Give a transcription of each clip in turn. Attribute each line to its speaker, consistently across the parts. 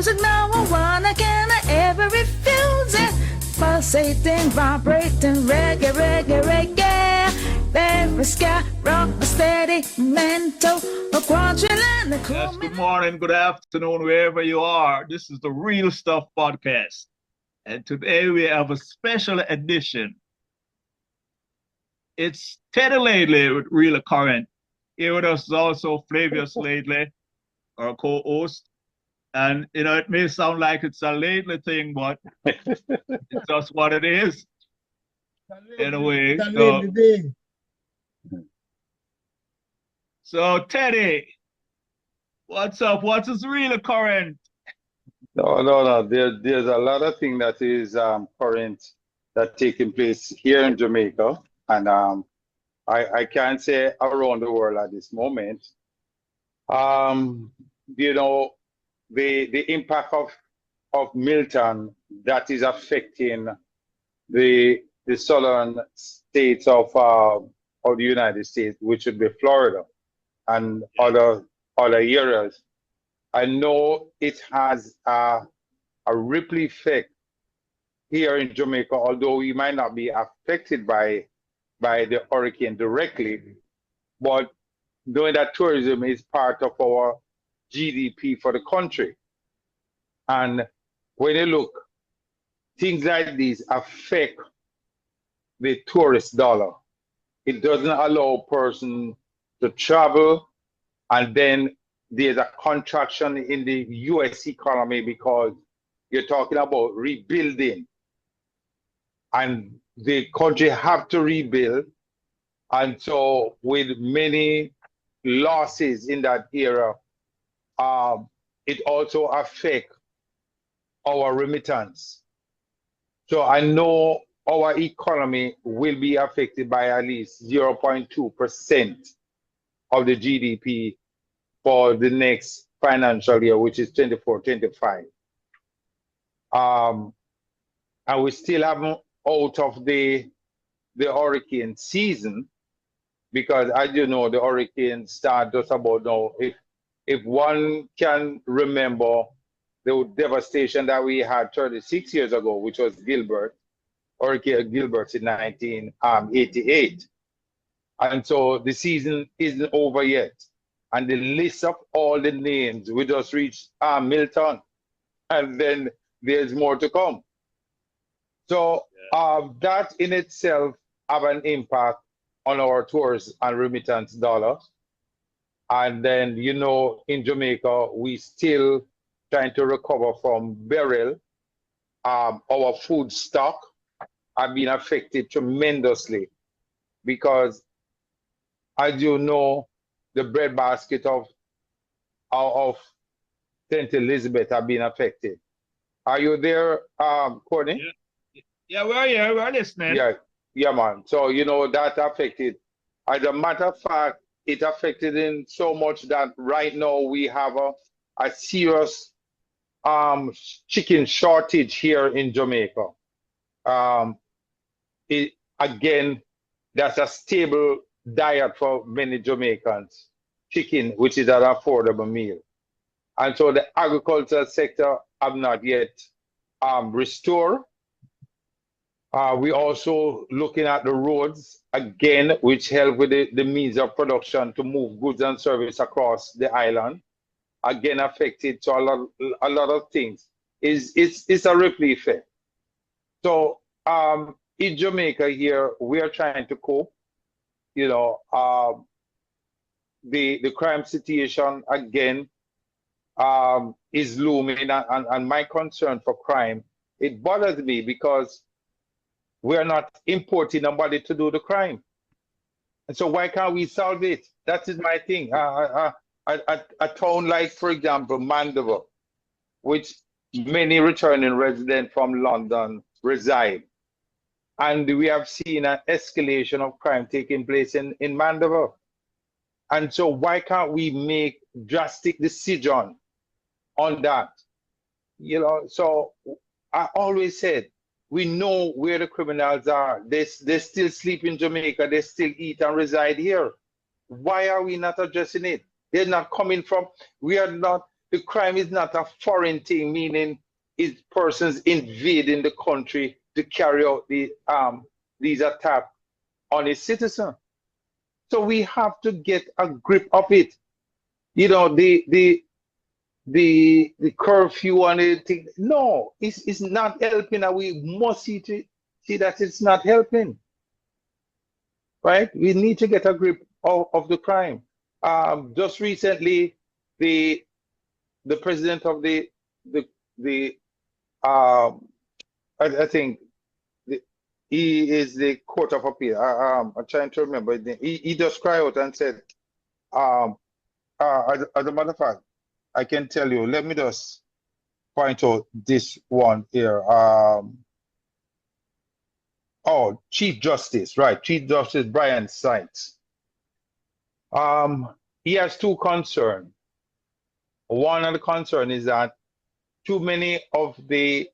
Speaker 1: music no one can ever refuse it. Pulsating, vibrating, reggae, reggae, reggae. Very sky, rock, steady, mental, a quadrillion.
Speaker 2: Yes, good morning, good afternoon, wherever you are. This is the Real Stuff Podcast. And today we have a special edition. It's Teddy Laidley with Real Current. Here with us is also Flavius Laidley, our co-host. And, you know, it may sound like it's a Laidley thing, but it's just what it is. In a way. So Teddy, what's up? What is Real Current?
Speaker 3: No. There's a lot of things that is current that taking place here in Jamaica, and I can't say around the world at this moment. You know, the impact of Milton that is affecting the southern states of the United States, which would be Florida and other areas. I know it has a ripple effect here in Jamaica, although we might not be affected by the hurricane directly, but knowing that tourism is part of our GDP for the country. And when you look, things like these affect the tourist dollar. It doesn't allow a person to travel, and then there's a contraction in the US economy because you're talking about rebuilding, and the country have to rebuild. And so with many losses in that era, it also affects our remittance. So I know our economy will be affected by at least 0.2% of the GDP for the next financial year, which is 24-25. And we still haven't out of the hurricane season, because as you know, the hurricane start just about now. If one can remember the devastation that we had 36 years ago, which was Hurricane Gilbert in 1988. And so the season isn't over yet. And the list of all the names, we just reached Milton, and then there's more to come. So that in itself have an impact on our tours and remittance dollar. And then, you know, in Jamaica, we still trying to recover from burial. Our food stock have been affected tremendously because, as you know, the breadbasket of St. Elizabeth have been affected. Are you there, Courtney?
Speaker 2: Yeah, we're here. We're listening.
Speaker 3: Yeah, man. So, you know, that affected. As a matter of fact, it affected in so much that right now we have a serious chicken shortage here in Jamaica. Again, that's a stable diet for many Jamaicans, chicken, which is an affordable meal. And so the agricultural sector have not yet restored. We also looking at the roads again, which help with the means of production to move goods and service across the island. Again, affected. So a lot of things. It's a ripple effect. So in Jamaica here, we are trying to cope. You know, the crime situation again is looming, and my concern for crime, it bothers me because we're not importing nobody to do the crime. And so why can't we solve it? That is my thing. A town like, for example, Mandeville, which many returning residents from London reside. And we have seen an escalation of crime taking place in Mandeville. And so why can't we make drastic decision on that? You know, so I always said, we know where the criminals are. They still sleep in Jamaica. They still eat and reside here. Why are we not addressing it? They're not coming from, we are not, The crime is not a foreign thing, meaning it's persons invading the country to carry out these attacks on a citizen. So we have to get a grip of it. You know, the curfew and everything. No, it's not helping, and we must see that it's not helping. Right? We need to get a grip of the crime. Just recently, the president of the I think he is the Court of Appeal. I'm trying to remember his name. He just cried out and said, as a matter of fact, I can tell you, let me just point out this one here. Oh, Chief Justice, right? Chief Justice Brian Sykes. He has two concerns. One of the concern is that too many of the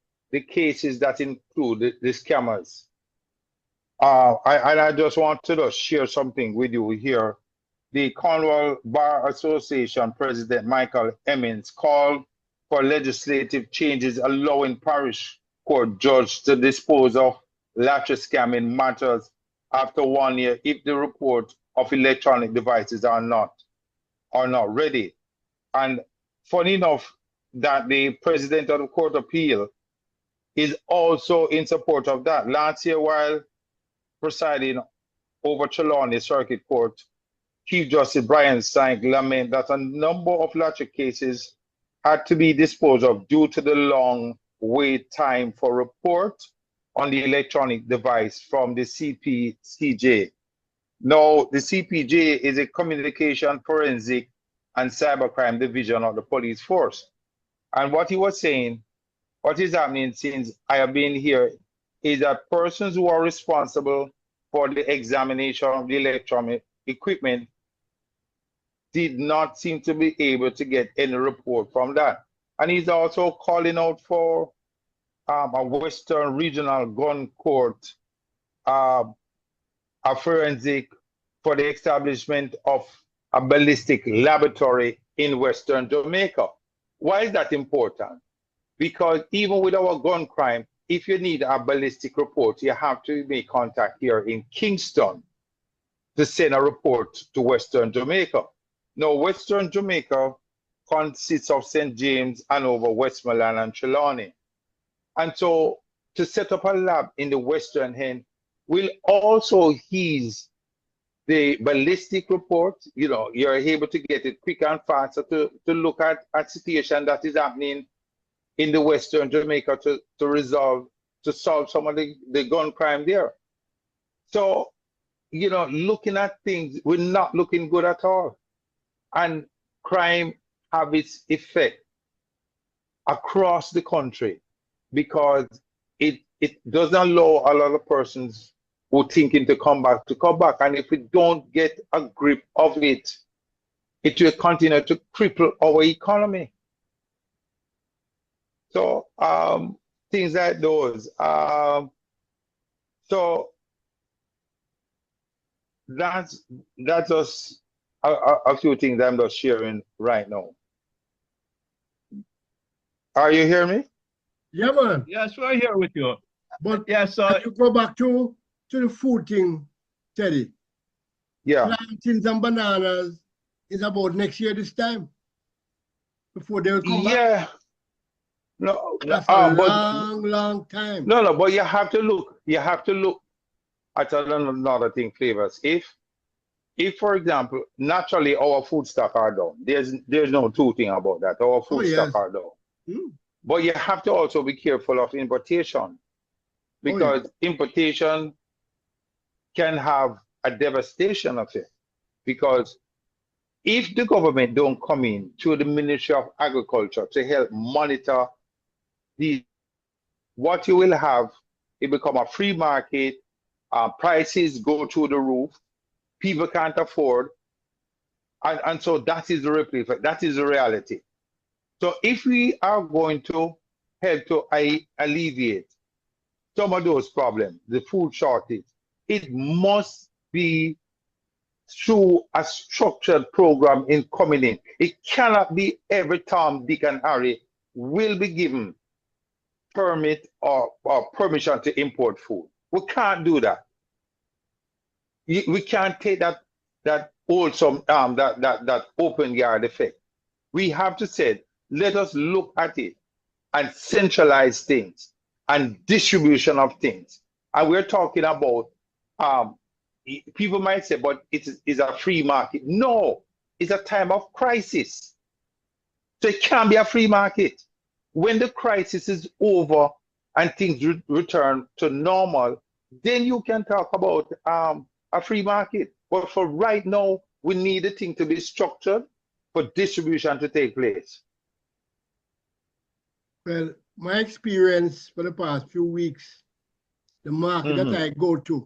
Speaker 3: cases that include the scammers. I just want to share something with you here. The Cornwall Bar Association President Michael Emmons called for legislative changes allowing parish court judges to dispose of lottery scamming matters after 1 year if the report of electronic devices are not ready. And funny enough, that the president of the Court of Appeal is also in support of that. Last year, while presiding over Trelawney Circuit Court, Chief Justice Brian Sykes lamented that a number of lottery cases had to be disposed of due to the long wait time for report on the electronic device from the CPCJ. Now, the CPJ is a communication forensic and cybercrime division of the police force. And what he was saying, what is happening since I have been here, is that persons who are responsible for the examination of the electronic equipment did not seem to be able to get any report from that. And he's also calling out for a Western Regional Gun Court, a forensic for the establishment of a ballistic laboratory in Western Jamaica. Why is that important? Because even with our gun crime, if you need a ballistic report, you have to make contact here in Kingston to send a report to Western Jamaica. Now, Western Jamaica consists of St. James, Hanover, Westmoreland, and Trelawney. And so to set up a lab in the Western end will also ease the ballistic report. You know, you're able to get it quicker and faster to look at a situation that is happening in the Western Jamaica to solve some of the gun crime there. So, you know, looking at things, we're not looking good at all. And crime have its effect across the country because it doesn't allow a lot of persons who are thinking to come back. And if we don't get a grip of it, it will continue to cripple our economy. So things like those. So that's just a few things I'm just sharing right now. Are you hearing me?
Speaker 4: Yeah, man.
Speaker 2: Yes, we're here with you.
Speaker 4: But
Speaker 2: Yeah, so
Speaker 4: can you go back to the food thing, Teddy?
Speaker 3: Yeah.
Speaker 4: Plantains and bananas is about next year this time before they will come back.
Speaker 3: Yeah. No,
Speaker 4: That's a long time.
Speaker 3: No, but you have to look. You have to look at another thing, Flavors. If, for example, naturally our food stock are down. There's no two thing about that. Our food stock are down.
Speaker 4: Mm.
Speaker 3: But you have to also be careful of importation because importation can have a devastation effect. Because if the government don't come in to the Ministry of Agriculture to help monitor what you will have, it become a free market, prices go through the roof, people can't afford, and so that is the ripple effect. That is the reality. So if we are going to help to alleviate some of those problems, the food shortage, it must be through a structured program in coming in. It cannot be every Tom, Dick, and Harry will be given permit or permission to import food. We can't do that. We can't take that wholesome that open yard effect. We have to say, let us look at it and centralize things and distribution of things. And we're talking about people might say, but it's a free market. No, it's a time of crisis. So it can't be a free market. When the crisis is over and things return to normal, then you can talk about a free market. But for right now, we need the thing to be structured for distribution to take place.
Speaker 4: Well, my experience for the past few weeks, the market that I go to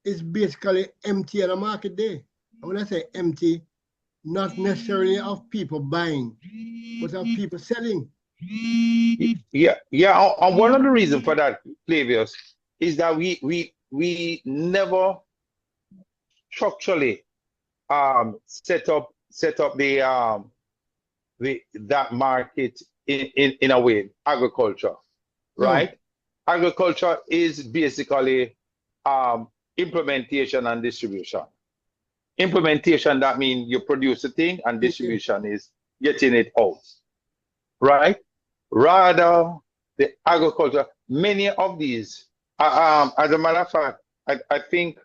Speaker 4: is basically empty on a market day. And when I say empty, not necessarily of people buying, but of people selling.
Speaker 3: Yeah. And one of the reasons for that, Flavius, is that we never structurally set up that market in a way, agriculture, right? Agriculture is basically implementation and distribution. Implementation, that means you produce a thing, and distribution is getting it out, right? Rather, the agriculture, many of these, as a matter of fact, I think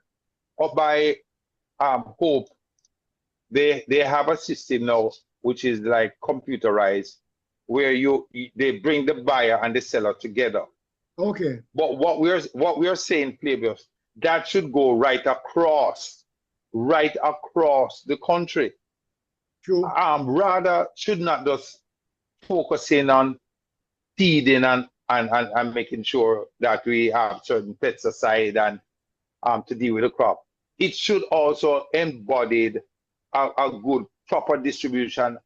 Speaker 3: by Hope, they have a system now which is like computerized, where they bring the buyer and the seller together.
Speaker 4: Okay.
Speaker 3: But what we are saying, Flavius, that should go right across the country.
Speaker 4: True.
Speaker 3: Rather should not just focusing on feeding and making sure that we have certain pesticide and to deal with the crop. It should also embody a good proper distribution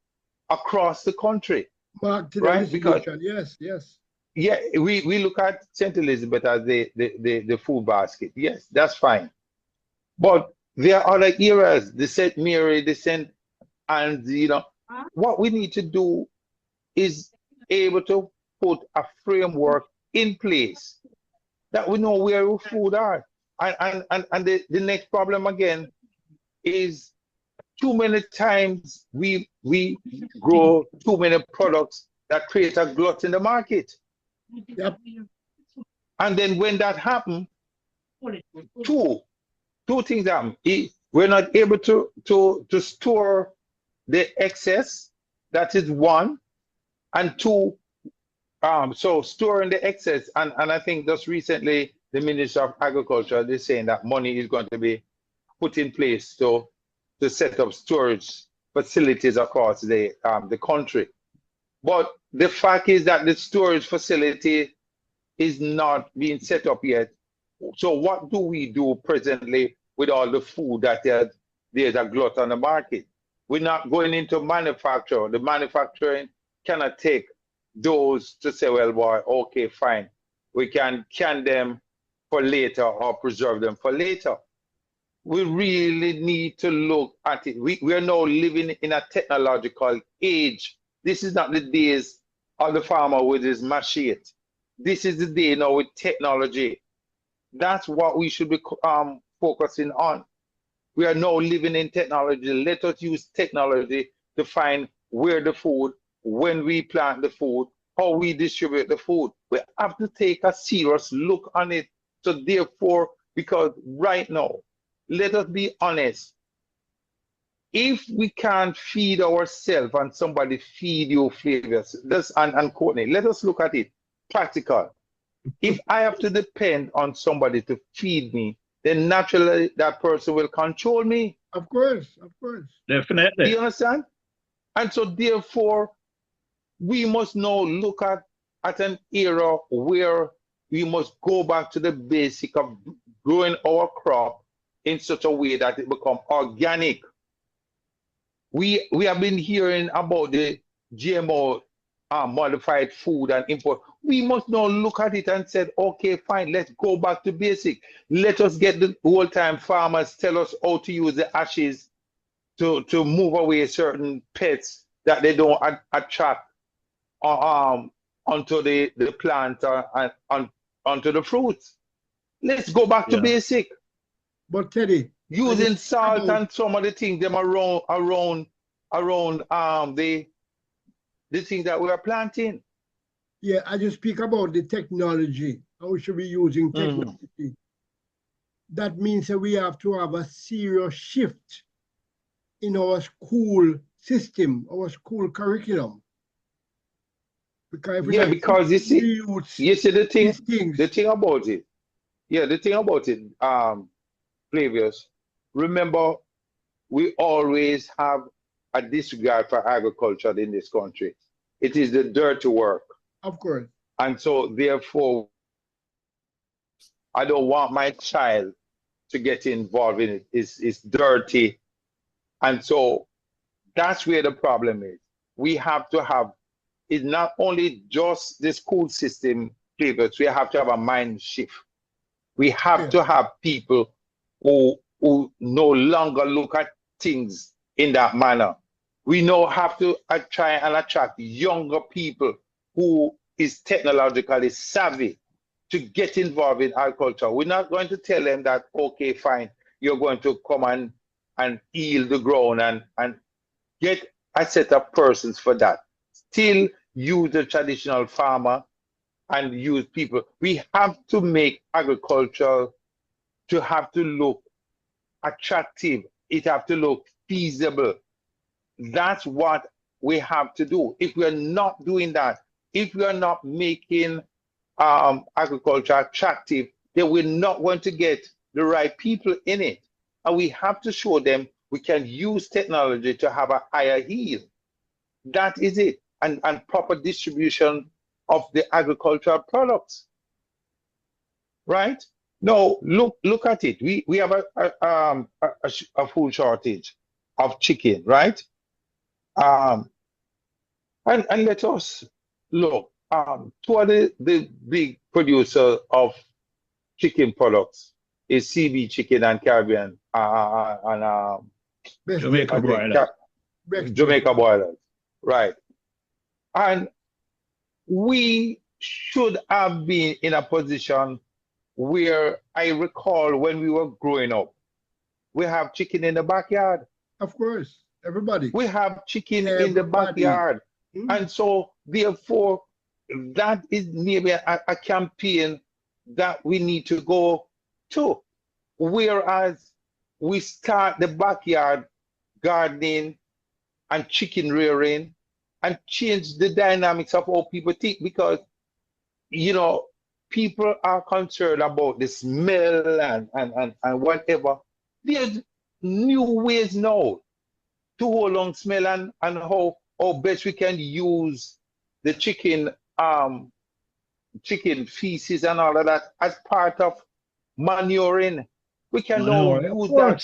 Speaker 3: across the country. Right? Because
Speaker 4: yes.
Speaker 3: yeah, we look at St. Elizabeth as the food basket. Yes, that's fine. But there are other areas, the St. Mary, the St. And what we need to do is able to put a framework in place that we know where our food are. And the next problem again is too many times we grow too many products that create a glut in the market.
Speaker 4: Yep.
Speaker 3: And then when that happens, two things happen. We're not able to store the excess. That is one. And two, so storing the excess, and I think just recently the Minister of Agriculture is saying that money is going to be put in place to set up storage facilities across the country. But the fact is that the storage facility is not being set up yet. So what do we do presently with all the food that there's a glut on the market? We're not going into manufacture. The manufacturing cannot take those to say, well, boy, okay, fine. We can can them for later or preserve them for later. We really need to look at it. We are now living in a technological age. This is not the days of the farmer with his machete. This is the day now with technology. That's what we should be focusing on. We are now living in technology. Let us use technology to find where the food, when we plant the food, how we distribute the food. We have to take a serious look on it. So therefore, because right now, let us be honest. If we can't feed ourselves and somebody feed you flavors, and Courtney, let us look at it practical. If I have to depend on somebody to feed me, then naturally that person will control me.
Speaker 4: Of course.
Speaker 2: Definitely.
Speaker 3: Do you understand? And so therefore, we must now look at an era where we must go back to the basic of growing our crop in such a way that it becomes organic. We have been hearing about the GMO modified food and import. We must now look at it and said, okay, fine, let's go back to basic. Let us get the old-time farmers tell us how to use the ashes to move away certain pests that they don't attract onto the plant and onto the fruits. Let's go back to basic.
Speaker 4: But Teddy,
Speaker 3: Using salt and some of the things them around the things that we are planting.
Speaker 4: yeah, I just speak about the technology. How we should be using technology. That means that we have to have a serious shift in our school system, our school curriculum. Because
Speaker 3: because you see the thing about it. Yeah, the thing about it, Flavius, remember, we always have a disregard for agriculture in this country. It is the dirty work.
Speaker 4: Of course.
Speaker 3: And so, therefore, I don't want my child to get involved in it. It's dirty. And so, that's where the problem is. We have to have, it's not only just the school system, Flavius, we have to have a mind shift. We have to have people who no longer look at things in that manner. We now have to try and attract younger people who is technologically savvy to get involved in agriculture. We're not going to tell them that, okay, fine, you're going to come and heal the ground and get a set of persons for that. Still use the traditional farmer and use people. We have to make agriculture to have to look attractive. It have to look feasible. That's what we have to do. If we are not doing that, if we are not making agriculture attractive, then we're not going to get the right people in it. And we have to show them we can use technology to have a higher yield. That is it. And proper distribution of the agricultural products. Right? No, look at it. We have a food shortage of chicken, right? And let us look. Two of the big producers of chicken products is CB Chicken and Caribbean and
Speaker 2: Jamaica broilers.
Speaker 3: Jamaica broilers, right? And we should have been in a position where I recall when we were growing up, we have chicken in the backyard.
Speaker 4: Of course, everybody.
Speaker 3: We have chicken in the backyard. And so, therefore, that is maybe a campaign that we need to go to. Whereas we start the backyard gardening and chicken rearing and change the dynamics of how people think, because, you know, people are concerned about the smell and whatever. There's new ways now to hold on smell and how best we can use the chicken feces and all of that as part of manuring. We can now use that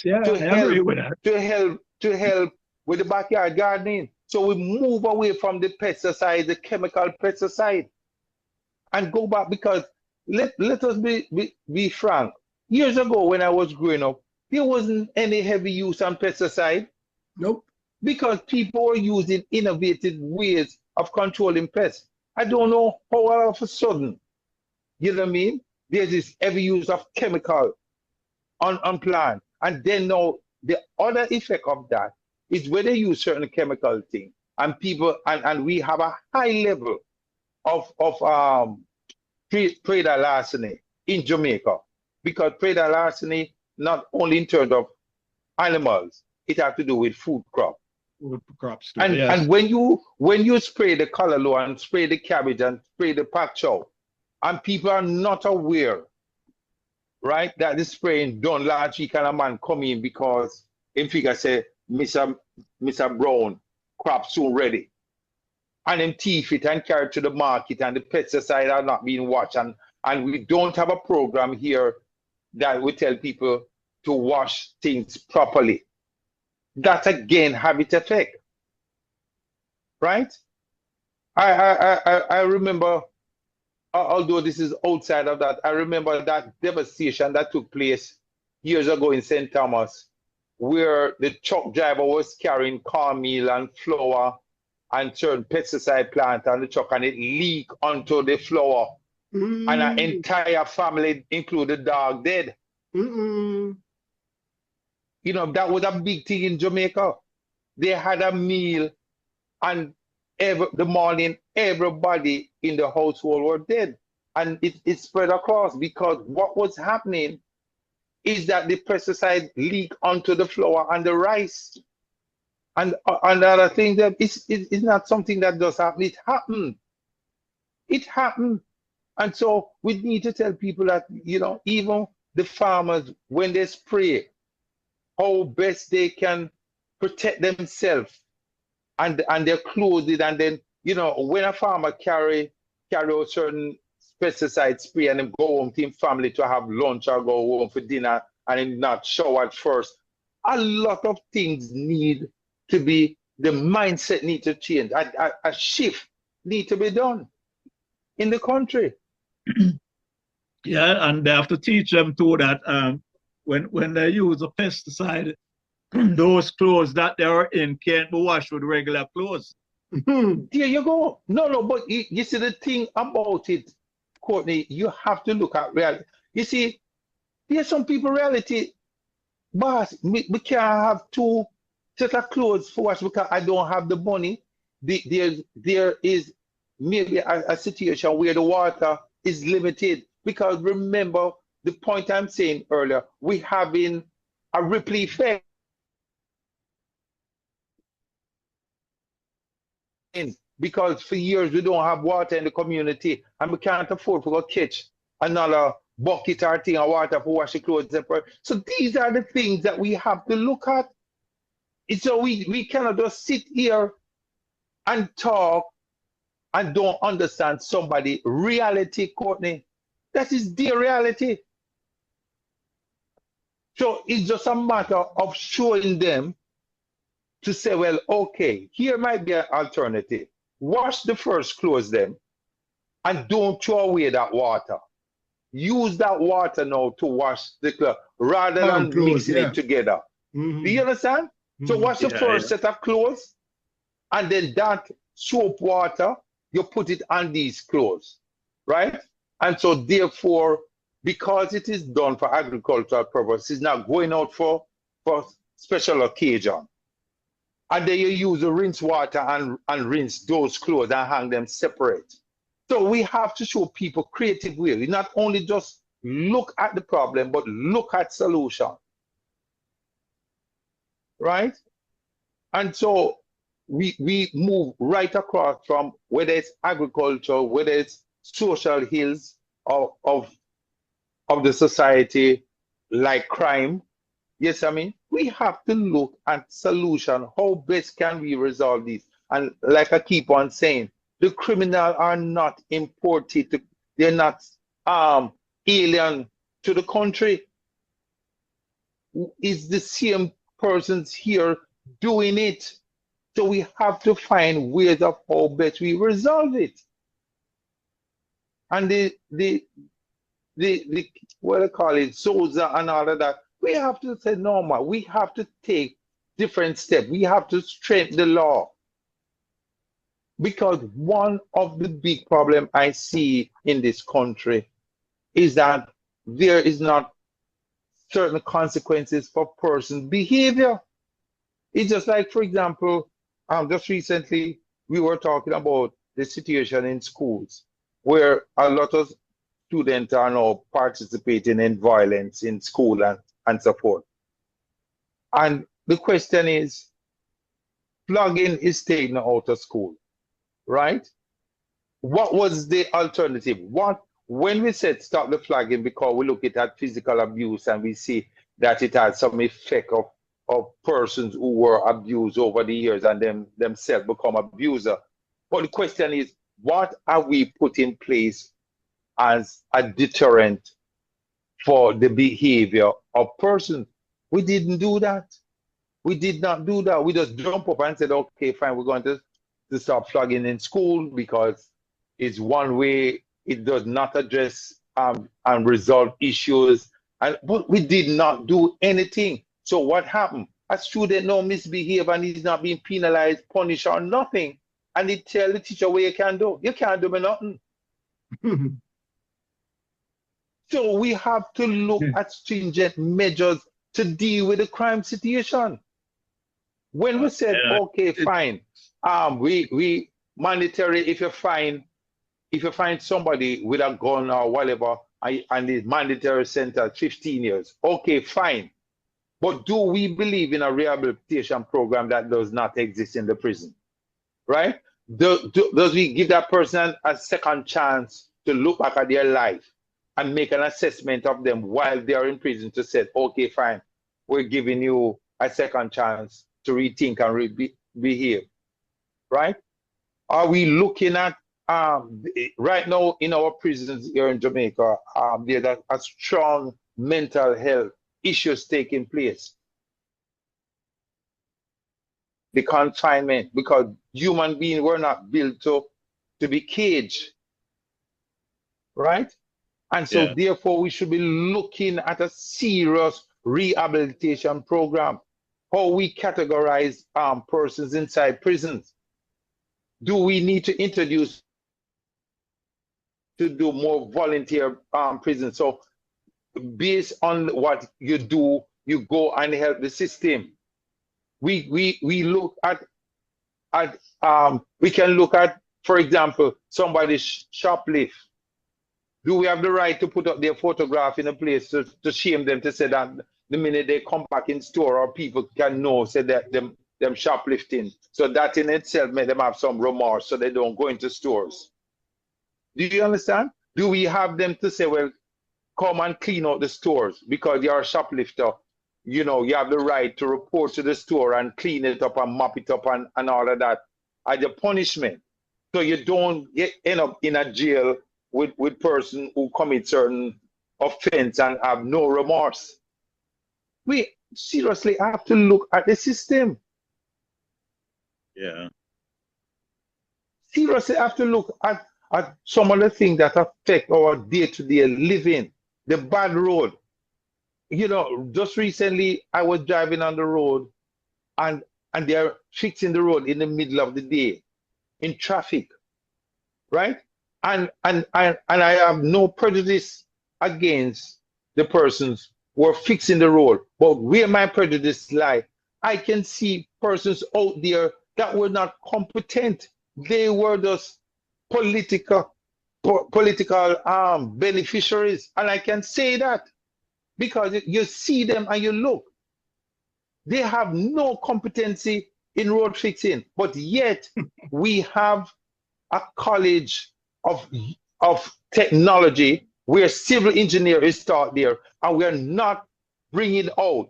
Speaker 3: to help with the backyard gardening. So we move away from the pesticide, the chemical pesticide, and go back, because let us be frank. Years ago when I was growing up, there wasn't any heavy use on pesticide.
Speaker 4: Nope. Because
Speaker 3: people were using innovative ways of controlling pests. I don't know how all of a sudden, you know what I mean? There's this heavy use of chemical on plant. And then now the other effect of that is when they use certain chemical things and people, and we have a high level of predatory larceny in Jamaica, because predatory larceny, not only in terms of animals, it has to do with food crops. And when you spray the callaloo and spray the cabbage and spray the pak chow, and people are not aware, right, that the spraying done largely kind of man come in because in figure say Mr. Brown crop soon ready, and them thief it and carry it to the market, and the pesticide are not being watched, and we don't have a program here that we tell people to wash things properly. That again have its effect, right? I remember, although this is outside of that, I remember that devastation that took place years ago in St. Thomas, where the truck driver was carrying cornmeal and flour and certain pesticide plant on the truck, and it leaked onto the floor, and an entire family, including the dog, dead.
Speaker 4: Mm-mm.
Speaker 3: You know, that was a big thing in Jamaica. They had a meal, and the morning, everybody in the household were dead. And it spread across, because what was happening is that the pesticide leaked onto the flour and the rice. And other thing, that it's not something that does happen. It happened. It happened. And so we need to tell people that, you know, even the farmers, when they spray, how best they can protect themselves and their clothes. And then, you know, when a farmer carry out certain pesticide spray and then go home to him family to have lunch or go home for dinner and then not shower at first, a lot of things need to be, the mindset need to change. A shift need to be done in the country.
Speaker 2: Yeah, and they have to teach them too that when they use a pesticide, those clothes that they are in can't be washed with regular clothes.
Speaker 3: There you go. No, but you see the thing about it, Courtney, you have to look at reality. You see, there's some people reality, boss, we can't have two set of clothes for wash because I don't have the money. There is maybe a situation where the water is limited, because remember the point I'm saying earlier, we having a ripple effect because for years we don't have water in the community and we can't afford to go catch another bucket or thing of water for wash the clothes. So these are the things that we have to look at. So we cannot just sit here and talk and don't understand somebody reality, Courtney. That is their reality. So it's just a matter of showing them to say, well, okay, here might be an alternative. Wash the first clothes then, and don't throw away that water. Use that water now to wash the clothes rather than mixing it together. Do you understand? So wash the first set of clothes, and then that soap water, you put it on these clothes, right? And so therefore, because it is done for agricultural purposes, it's not going out for special occasion. And then you use the rinse water and rinse those clothes and hang them separate. So we have to show people creative ways. Not only just look at the problem, but look at solution. Right? And so we move right across from whether it's agriculture, whether it's social ills of the society, like crime. Yes, I mean, we have to look at solution. How best can we resolve this? And like I keep on saying, the criminals are not imported. They're not alien to the country. It's the same persons here doing it. So we have to find ways of how best we resolve it. And the what I call it, SOZA and all of that, we have to say normal. We have to take different steps. We have to strengthen the law. Because one of the big problems I see in this country is that there is not certain consequences for person behavior. It's just like, for example, just recently we were talking about the situation in schools where a lot of students are now participating in violence in school and so forth. And the question is, flogging is taken out of school, right? What was the alternative? When we said stop the flogging, because we look at physical abuse and we see that it had some effect of persons who were abused over the years and themselves become abuser. But the question is, what are we put in place as a deterrent for the behavior of persons? We didn't do that. We did not do that. We just jump up and said, okay, fine, we're going to to stop flogging in school because it's one way. It does not address and resolve issues. But we did not do anything. So what happened? A student now misbehave and he's not being penalized, punished, or nothing. And they tell the teacher what you can do. You can't do nothing. So we have to look at stringent measures to deal with the crime situation. When we said, okay, fine, we mandatory if you find somebody with a gun or whatever, and the mandatory sentence 15 years, okay, fine. But do we believe in a rehabilitation program that does not exist in the prison, right? Does we give that person a second chance to look back at their life and make an assessment of them while they are in prison to say, okay, fine, we're giving you a second chance to rethink and behave, right? Are we looking at, right now in our prisons here in Jamaica, there's a strong mental health issues taking place. The confinement, because human beings were not built to be caged, right? And so therefore we should be looking at a serious rehabilitation program. How we categorize persons inside prisons. Do we need to introduce to do more volunteer prison? So based on what you do, you go and help the system. We look at we can look at, for example, somebody shoplift. Do we have the right to put up their photograph in a place to shame them, to say that the minute they come back in store, or people can know, say that them shoplifting? So that in itself made them have some remorse, so they don't go into stores. Do you understand? Do we have them to say, well, come and clean out the stores because you're a shoplifter? You know, you have the right to report to the store and clean it up and mop it up and all of that as a punishment. So you don't end up in a jail with person who commit certain offense and have no remorse. We seriously have to look at the system.
Speaker 2: Yeah.
Speaker 3: Seriously have to look at some of the things that affect our day-to-day living. The bad road. You know, just recently I was driving on the road and they're fixing the road in the middle of the day in traffic, right? And I have no prejudice against the persons who are fixing the road, but where my prejudice lie, I can see persons out there that were not competent. They were just political beneficiaries, and I can say that because you see them and you look, they have no competency in road fixing, but yet we have a college of technology where civil engineer is taught there, and we're not bringing out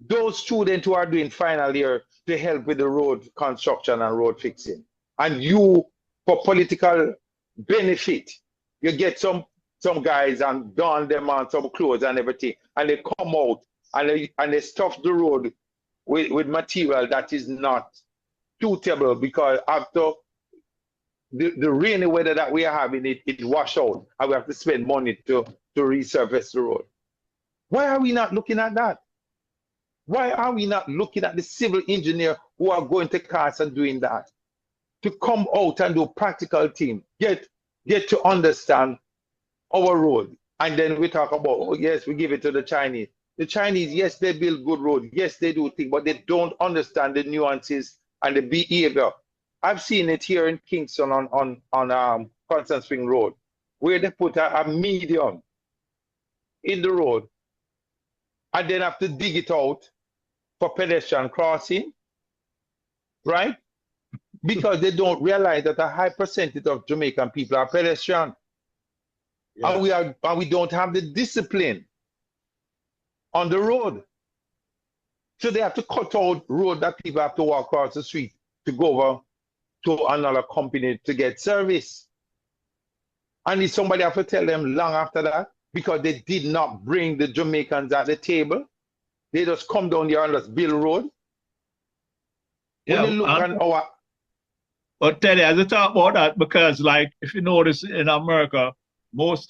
Speaker 3: those students who are doing final year to help with the road construction and road fixing. And you, for political benefit, you get some guys and don them on some clothes and everything, and they come out and they stuff the road with material that is not suitable, because after the rainy weather that we are having, it wash out and we have to spend money to resurface the road. Why are we not looking at that? Why are we not looking at the civil engineer who are going to class and doing that? To come out and do practical things, get to understand our road. And then we talk about, oh yes, we give it to the Chinese. The Chinese, yes, they build good roads. Yes, they do things, but they don't understand the nuances and the behavior. I've seen it here in Kingston on Constant Spring Road, where they put a median in the road and then have to dig it out for pedestrian crossing, right? Because they don't realize that a high percentage of Jamaican people are pedestrian. Yeah. And we don't have the discipline on the road. So they have to cut out road that people have to walk across the street to go over to another company to get service. And if somebody have to tell them long after that, because they did not bring the Jamaicans at the table. They just come down here and just build road.
Speaker 2: Yeah,
Speaker 3: when you look at our
Speaker 2: But Teddy, as I talk about that, because like if you notice in America, most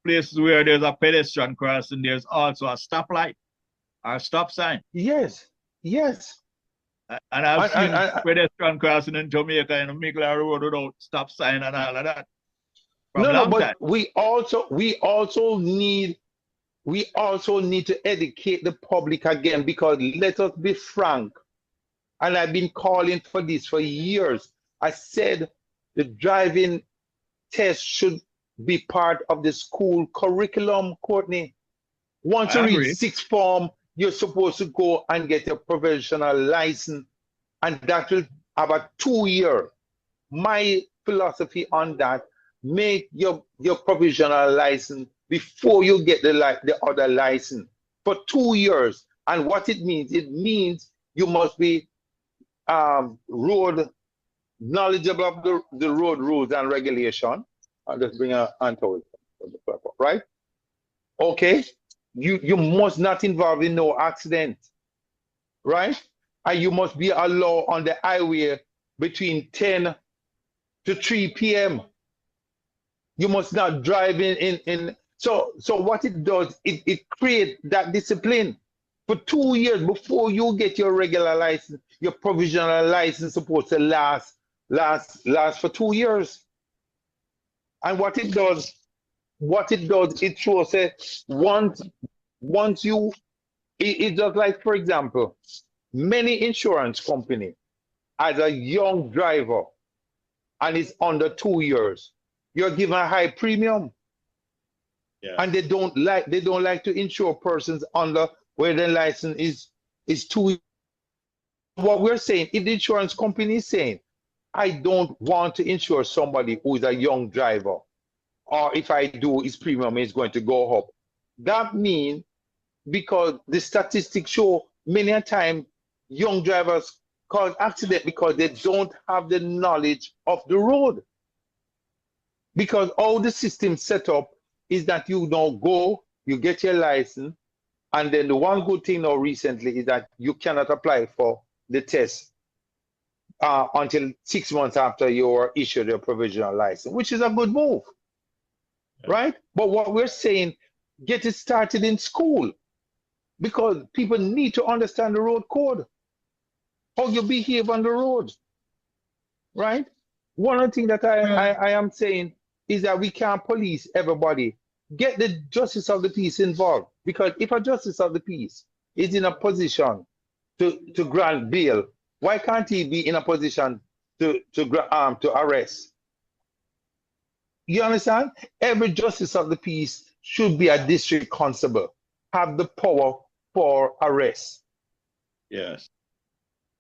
Speaker 2: places where there's a pedestrian crossing, there's also a stoplight or a stop sign.
Speaker 3: Yes, yes.
Speaker 2: And I've seen
Speaker 3: And
Speaker 2: pedestrian crossing in Jamaica in the middle of the road without stop sign and all of that from
Speaker 3: no, no,
Speaker 2: long time.
Speaker 3: but we also need to educate the public again, because let us be frank, and I've been calling for this for years. I said the driving test should be part of the school curriculum, Courtney. Once you
Speaker 2: I
Speaker 3: reach
Speaker 2: agree.
Speaker 3: sixth form, you're supposed to go and get your provisional license, and that will have a 2 year. My philosophy on that: make your provisional license before you get the other license for 2 years. And what it means you must be road knowledgeable of the road rules and regulation. I'll just bring Anto, right? Okay, you must not involve in no accident, right? And you must be allowed on the highway between 10 to 3 p.m. You must not drive in. So what it does, it creates that discipline. For 2 years before you get your regular license, your provisional license supposed to last for 2 years. And what it does, it shows that once you, it's just like, for example, many insurance company, as a young driver and it's under 2 years, you're given a high premium.
Speaker 2: Yeah.
Speaker 3: And they don't like to insure persons under where their license is 2 years. What we're saying, if the insurance company is saying, I don't want to insure somebody who is a young driver, or if I do, his premium is going to go up. That means, because the statistics show many a time young drivers cause accident because they don't have the knowledge of the road. Because all the system set up is that you don't go, you get your license, and then the one good thing now recently is that you cannot apply for the test until 6 months after you're issued your provisional license, which is a good move, right? But what we're saying, get it started in school, because people need to understand the road code, how you behave on the road, right? One of the things that I am saying is that we can't police everybody. Get the justice of the peace involved, because if a justice of the peace is in a position to grant bail, why can't he be in a position to arrest? You understand? Every justice of the peace should be a district constable, have the power for arrest.
Speaker 2: Yes.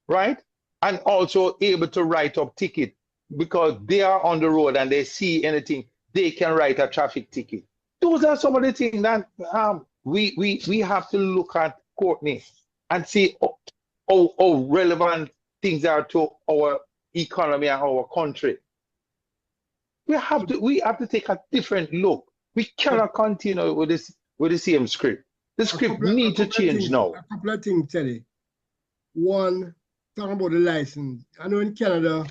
Speaker 3: Right? And also able to write up ticket, because they are on the road and they see anything, they can write a traffic ticket. Those are some of the things that we have to look at, Courtney, and see how relevant things are to our economy and our country. We have to take a different look. We cannot continue with the same script. The script needs to change now.
Speaker 4: A couple of things, Teddy. One, talking about the license. I know in Canada,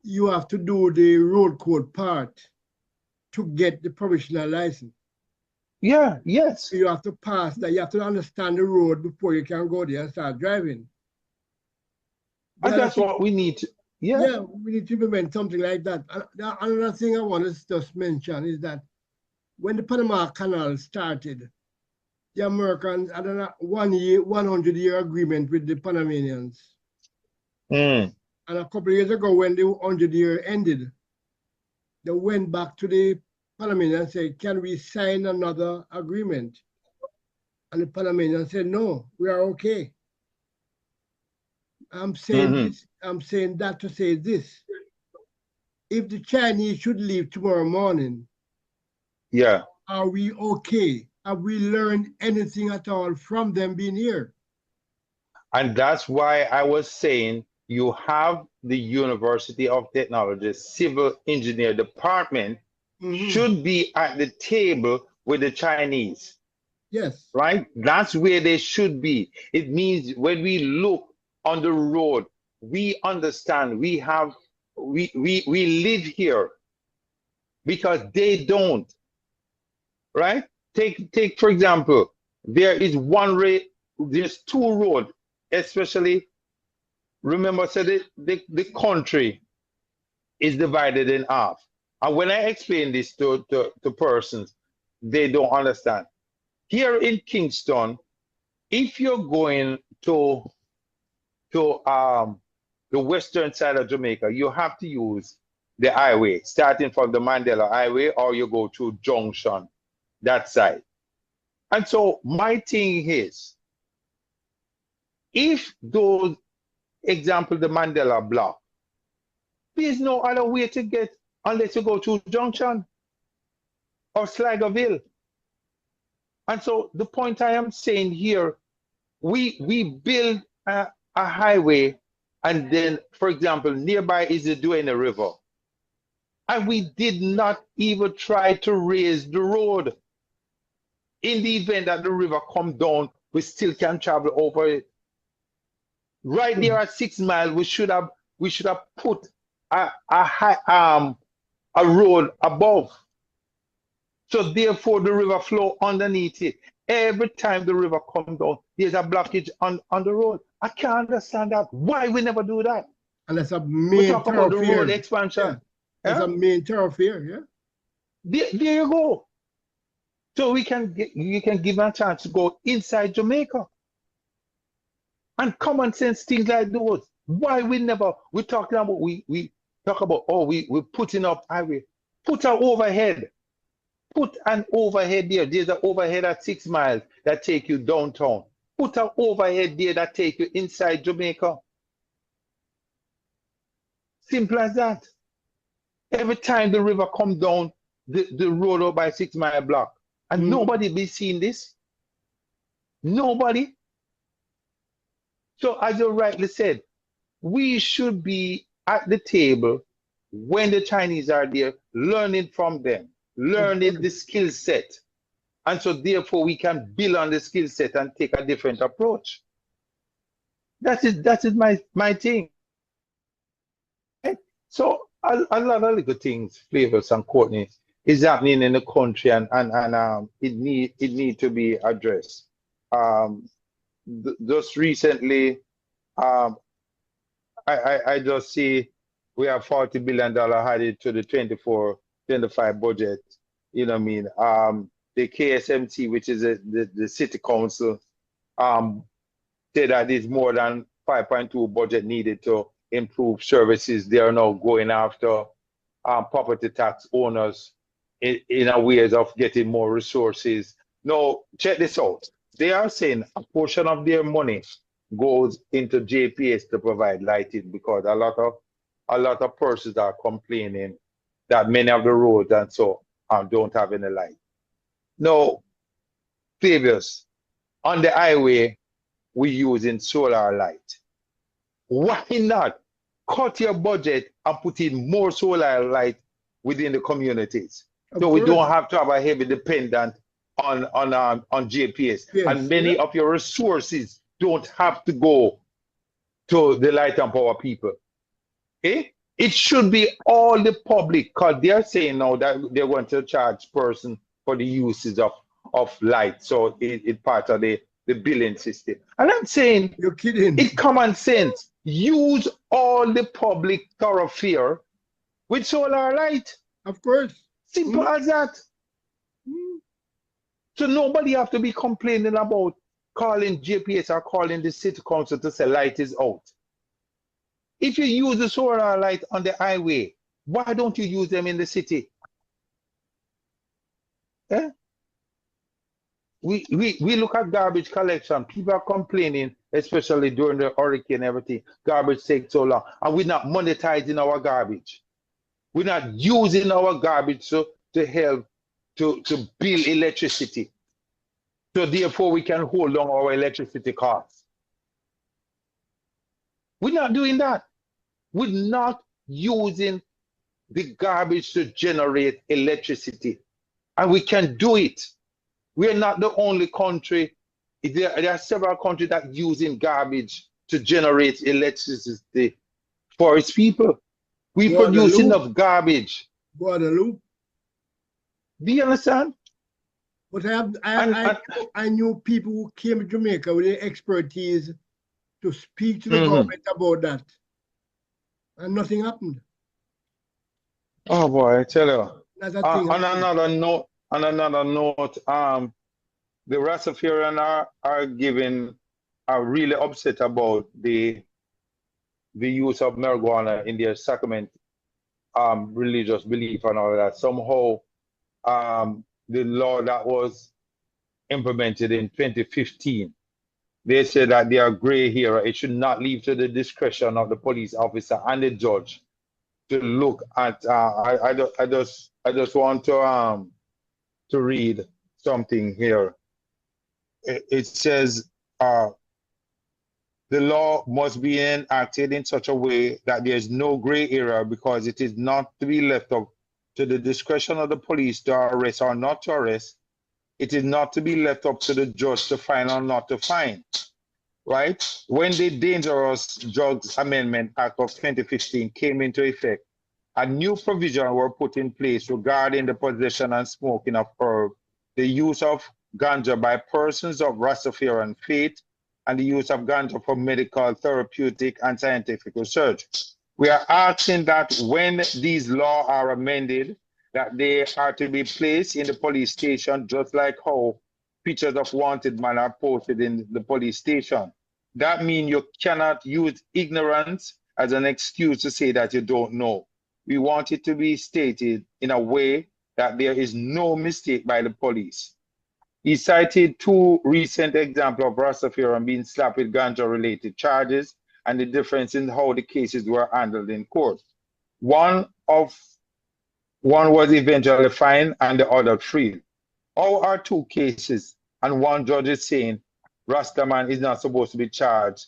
Speaker 4: you have to do the road code part to get the provisional license.
Speaker 3: Yeah, yes.
Speaker 4: So you have to pass that. You have to understand the road before you can go there and start driving.
Speaker 3: And that's what we need to,
Speaker 4: yeah, we need to implement something like that. Another thing I want to just mention is that when the Panama Canal started, the Americans had a 100-year agreement with the Panamanians.
Speaker 3: Mm.
Speaker 4: And a couple of years ago, when the 100-year ended, they went back to the Panamanians and said, can we sign another agreement? And the Panamanians said, no, we are okay. I'm saying this, I'm saying that to say this. If the Chinese should leave tomorrow morning,
Speaker 3: yeah,
Speaker 4: are we okay? Have we learned anything at all from them being here?
Speaker 3: And that's why I was saying you have the University of Technology Civil Engineer Department should be at the table with the Chinese.
Speaker 4: Yes.
Speaker 3: Right? That's where they should be. It means when we look on the road, we understand, we live here because they don't, right? Take for example, there is there's two roads, especially, remember, so the country is divided in half. And when I explain this to persons, they don't understand. Here in Kingston, if you're going to the western side of Jamaica, you have to use the highway, starting from the Mandela Highway, or you go to Junction, that side. And so my thing is, if those, example, the Mandela block, there's no other way to get unless you go to Junction or Sligoville. And so the point I am saying here, we build a highway, and then, for example, nearby is the Duene River. And we did not even try to raise the road. In the event that the river come down, we still can travel over it. Right there at 6 miles, we should have put a road above. So therefore the river flow underneath it. Every time the river comes down, there's a blockage on the road. I can't understand that. Why we never do that?
Speaker 4: And that's a
Speaker 3: We
Speaker 4: main
Speaker 3: talk about the road
Speaker 4: thoroughfare.
Speaker 3: expansion.
Speaker 4: Yeah. That's
Speaker 3: Yeah?
Speaker 4: a main thoroughfare, yeah.
Speaker 3: There you go. So you can give them a chance to go inside Jamaica. And common sense things like those. Why we talking about, we talk about, oh, we're putting up highway. Put an overhead. Put an overhead there. There's an overhead at 6 miles that take you downtown. Put an overhead there that take you inside Jamaica. Simple as that. Every time the river come down, the road up by 6 mile block. And nobody be seeing this. Nobody. So as you rightly said, we should be at the table when the Chinese are there, learning from them, learning the skill set. And so therefore we can build on the skill set and take a different approach. That is my thing. Right? So a lot of little things, Flavors and Courtney, is happening in the country, and it need to be addressed. Just recently, I just see we have $40 billion added to the 24-25 budget. You know what I mean? The KSMT, which is the city council, said that there's more than 5.2 budget needed to improve services. They are now going after property tax owners in a ways of getting more resources. Now, check this out. They are saying a portion of their money goes into JPS to provide lighting, because a lot of persons are complaining that many of the roads and so don't have any light. Now, previous on the highway, we're using solar light. Why not cut your budget and put in more solar light within the communities? So we don't have to have a heavy dependent on JPS.
Speaker 4: Yes,
Speaker 3: and many of your resources don't have to go to the light and power people. Okay? It should be all the public, because they're saying now that they're going to charge person for the uses of light. So it's part of the billing system. And I'm saying,
Speaker 4: you're kidding.
Speaker 3: it's common sense. Use all the public thoroughfare with solar light.
Speaker 4: Of course.
Speaker 3: Simple as that. So nobody have to be complaining about calling JPS or calling the city council to say light is out. If you use the solar light on the highway, why don't you use them in the city? Eh? We look at garbage collection. People are complaining, especially during the hurricane and everything. Garbage takes so long. And we're not monetizing our garbage. We're not using our garbage to help to build electricity. So therefore we can hold on our electricity costs. We're not doing that. We're not using the garbage to generate electricity. And we can do it. We are not the only country. There are several countries that are using garbage to generate electricity for its people. We
Speaker 4: Guadeloupe.
Speaker 3: produce enough garbage.
Speaker 4: Guadeloupe.
Speaker 3: Do you understand?
Speaker 4: But
Speaker 3: And
Speaker 4: I knew people who came to Jamaica with the expertise to speak to the
Speaker 3: Mhm.
Speaker 4: government about that. And nothing happened.
Speaker 3: oh boy, I tell you.
Speaker 4: Not a thing
Speaker 3: On
Speaker 4: happened.
Speaker 3: another note, the Rastafarian are really upset about the use of marijuana in their sacrament, religious belief and all that. Somehow, the law that was implemented in 2015, they said that they are gray here. It should not leave to the discretion of the police officer and the judge to look at. I just want to read something here. It says the law must be enacted in such a way that there is no gray area, because it is not to be left up to the discretion of the police to arrest or not to arrest. It is not to be left up to the judge to fine or not to fine. Right? When the Dangerous Drugs Amendment Act of 2015 came into effect, a new provision were put in place regarding the possession and smoking of herb, the use of ganja by persons of Rastafarian faith, and the use of ganja for medical, therapeutic, and scientific research. We are asking that when these laws are amended, that they are to be placed in the police station, just like how pictures of wanted man are posted in the police station. That means you cannot use ignorance as an excuse to say that you don't know. We want it to be stated in a way that there is no mistake by the police. He cited two recent examples of Rastafarian being slapped with ganja-related charges and the difference in how the cases were handled in court. One was eventually fined and the other freed. All are two cases, and one judge is saying Rastaman is not supposed to be charged,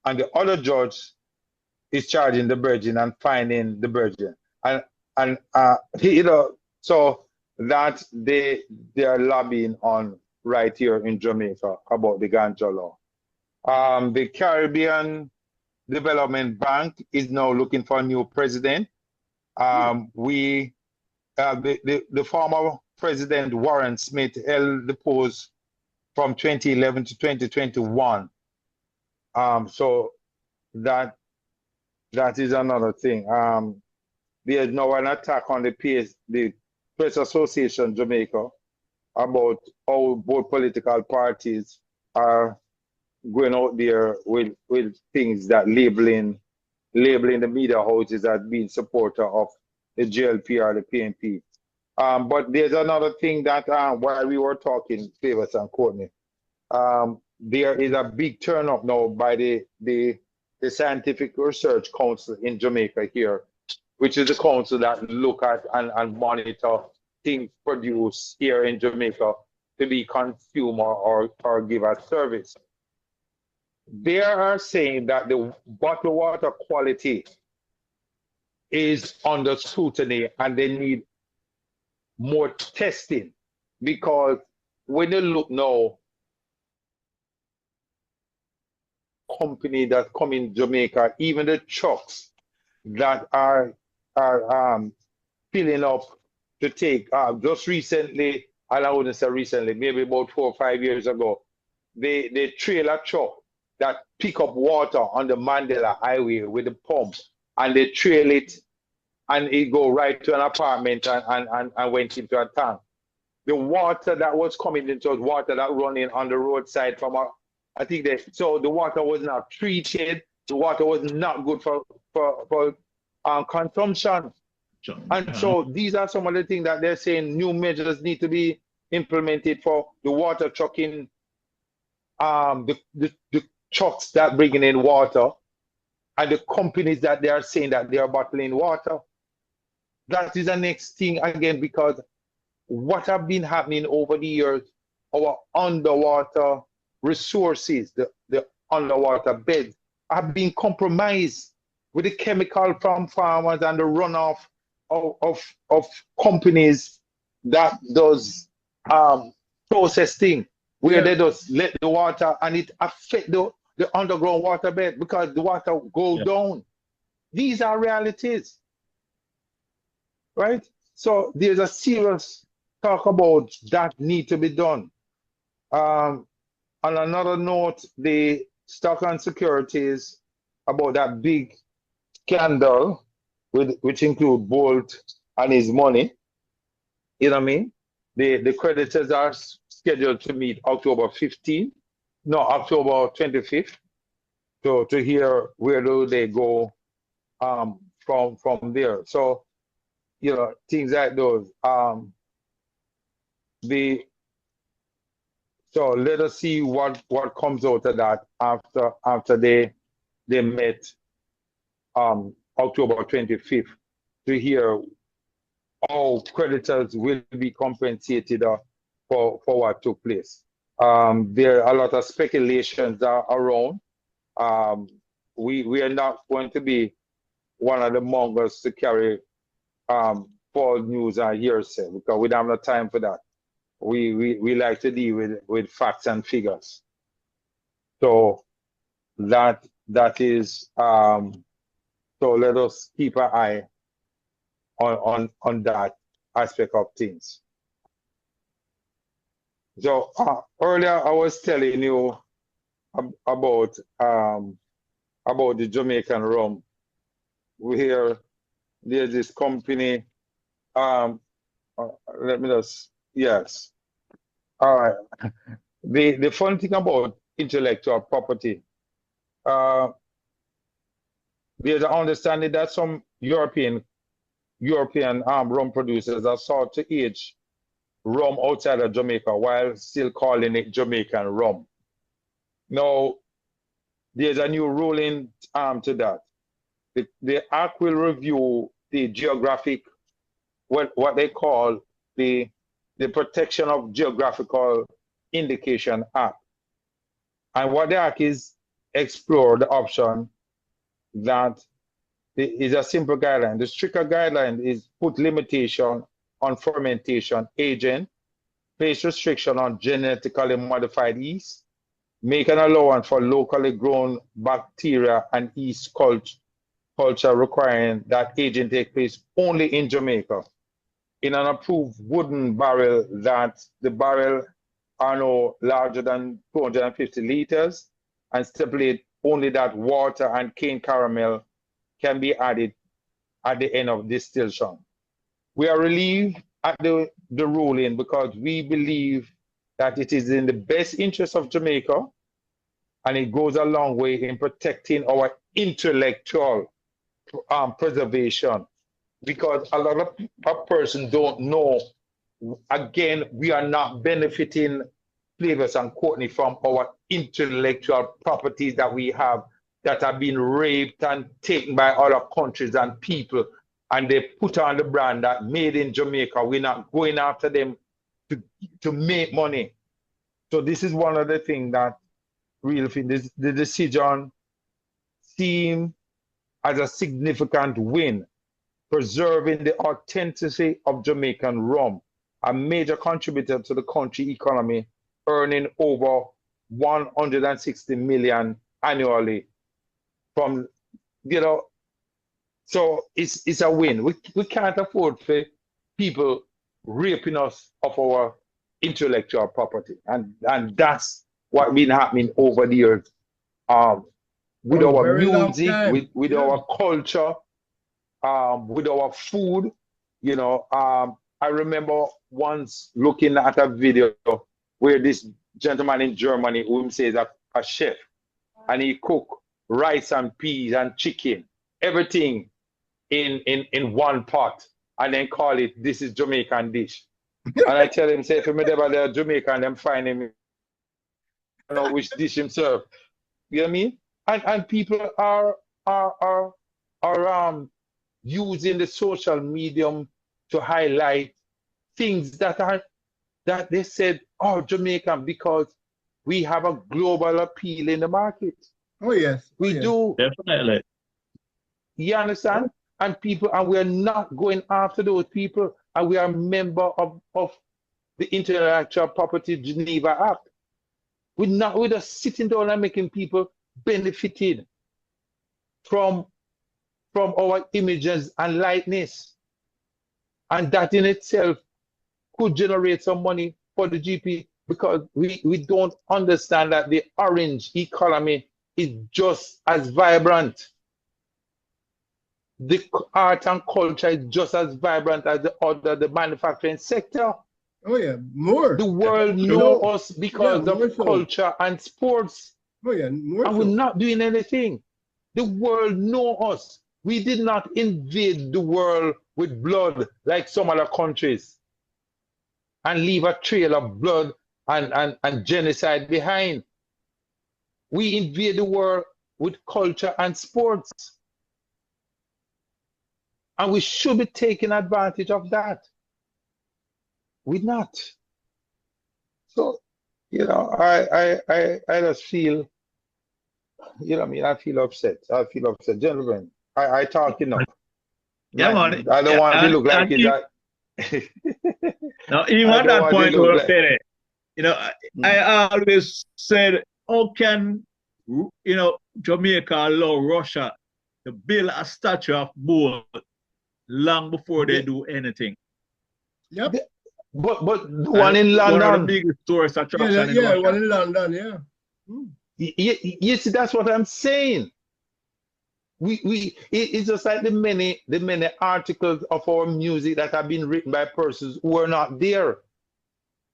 Speaker 3: and the other judge is charging the virgin and fining the virgin. And so that they are lobbying on right here in Jamaica about the ganja law. The Caribbean Development Bank is now looking for a new president. The former president Warren Smith held the post from 2011 to 2021. So that is another thing. There's now an attack on the Press Association Jamaica about how both political parties are going out there with things that labeling the media houses as being supporter of the GLP or the PNP. But there's another thing that while we were talking, Flavors and Courtney, there is a big turn up now by the Scientific Research Council in Jamaica here, which is the council that look at and monitor things produced here in Jamaica to be consumer or give a service. They are saying that the bottled water quality is under scrutiny and they need more testing, because when you look now, company that come in Jamaica, even the trucks that are filling up to take, just recently, and I wouldn't say recently, maybe about 4 or 5 years ago, they trailer truck that pick up water on the Mandela Highway with a pump, and they trail it and it go right to an apartment and went into a tank. The water that was coming into was water that running on the roadside from so the water was not treated, the water was not good for consumption. And so these are some of the things that they're saying new measures need to be implemented for the water trucking, the trucks that bringing in water, and the companies that they are saying that they are bottling water. That is the next thing again, because what have been happening over the years, our underwater resources, the underwater beds have been compromised with the chemical from farmers and the runoff of companies that does processing, where they just let the water and it affect the underground waterbed because the water go down. These are realities, right? So there's a serious talk about that need to be done. On another note, the stock and securities about that big scandal, which include Bolt and his money. You know what I mean? The creditors are scheduled to meet October 15th, no, October 25th, to hear where do they go from there. So, you know, things like those. So let us see what comes out of that after they met October 25th to hear how creditors will be compensated for what took place. There are a lot of speculations around. We are not going to be one of the mongers to carry false news and hearsay because we don't have no time for that. We like to deal with facts and figures. So that is so let us keep an eye on that aspect of things. So earlier I was telling you about the Jamaican rum. Where there's this company. Let me just yes. All right. The fun thing about intellectual property, there's an understanding that some European rum producers are sought to age rum outside of Jamaica while still calling it Jamaican rum. Now, there's a new ruling to that. The Act will review the geographic, what they call the Protection of Geographical Indication Act. And what the Act is explore the option that is a simple guideline. The stricter guideline is put limitation on fermentation agent, place restriction on genetically modified yeast, make an allowance for locally grown bacteria and yeast culture requiring that agent take place only in Jamaica in an approved wooden barrel that the barrel are no larger than 250 liters and stipulate only that water and cane caramel can be added at the end of distillation. We are relieved at the ruling because we believe that it is in the best interest of Jamaica and it goes a long way in protecting our intellectual preservation, because a lot of persons don't know. Again, we are not benefiting Flavors and Courtney from our intellectual properties that we have that have been raped and taken by other countries and people, and they put on the brand that made in Jamaica. We're not going after them to make money. So this is one of the things that really the decision seemed as a significant win, preserving the authenticity of Jamaican rum, a major contributor to the country economy, earning over 160 million annually from, you know, so it's a win. We can't afford for people raping us of our intellectual property. And that's what been happening over the years. With our music, with our culture, with our food, you know. I remember once looking at a video where this gentleman in Germany who says a chef, and he cook rice and peas and chicken, everything in one pot, and then call it, this is Jamaican dish. And I tell him, say, if me never there Jamaican, them find him, you know, which dish him serve. You know what I mean? And people are using the social medium to highlight things that they said, oh, Jamaican, because we have a global appeal in the market.
Speaker 4: Oh yes,
Speaker 3: we do.
Speaker 2: Definitely.
Speaker 3: You understand? And we're not going after those people, and we are a member of the Intellectual Property Geneva Act. We're just sitting down and making people benefited from our images and likeness. And that in itself could generate some money for the GP, because we don't understand that the orange economy is just as vibrant. The art and culture is just as vibrant as the manufacturing sector.
Speaker 4: Oh yeah, more.
Speaker 3: The world
Speaker 2: Yeah,
Speaker 3: know us because
Speaker 4: yeah,
Speaker 3: of
Speaker 4: more so.
Speaker 3: culture and sports,
Speaker 4: Oh yeah, more
Speaker 3: and
Speaker 4: so.
Speaker 3: we're not doing anything. The world know us. We did not invade the world with blood like some other countries and leave a trail of blood and genocide behind. We invade the world with culture and sports. And we should be taking advantage of that. We're not. So, I just feel, I feel upset. I feel upset. Gentlemen, I talk enough.
Speaker 2: Yeah, man.
Speaker 3: I don't
Speaker 2: Yeah,
Speaker 3: want to look like
Speaker 2: and
Speaker 3: it's that.
Speaker 2: now, even
Speaker 3: I
Speaker 2: at
Speaker 3: don't
Speaker 2: that
Speaker 3: want to
Speaker 2: point,
Speaker 3: look
Speaker 2: we're
Speaker 3: like.
Speaker 2: saying, I always said, how can, Jamaica allow Russia to build a statue of Bull long before they do anything?
Speaker 4: Yep.
Speaker 3: But the
Speaker 2: And
Speaker 3: one in
Speaker 2: one of the
Speaker 3: London,
Speaker 2: biggest tourist
Speaker 4: Yeah,
Speaker 2: attraction in
Speaker 4: yeah,
Speaker 2: Russia.
Speaker 4: one in London, yeah. Hmm.
Speaker 3: you see, that's what I'm saying. It's just like the many articles of our music that have been written by persons who are not there,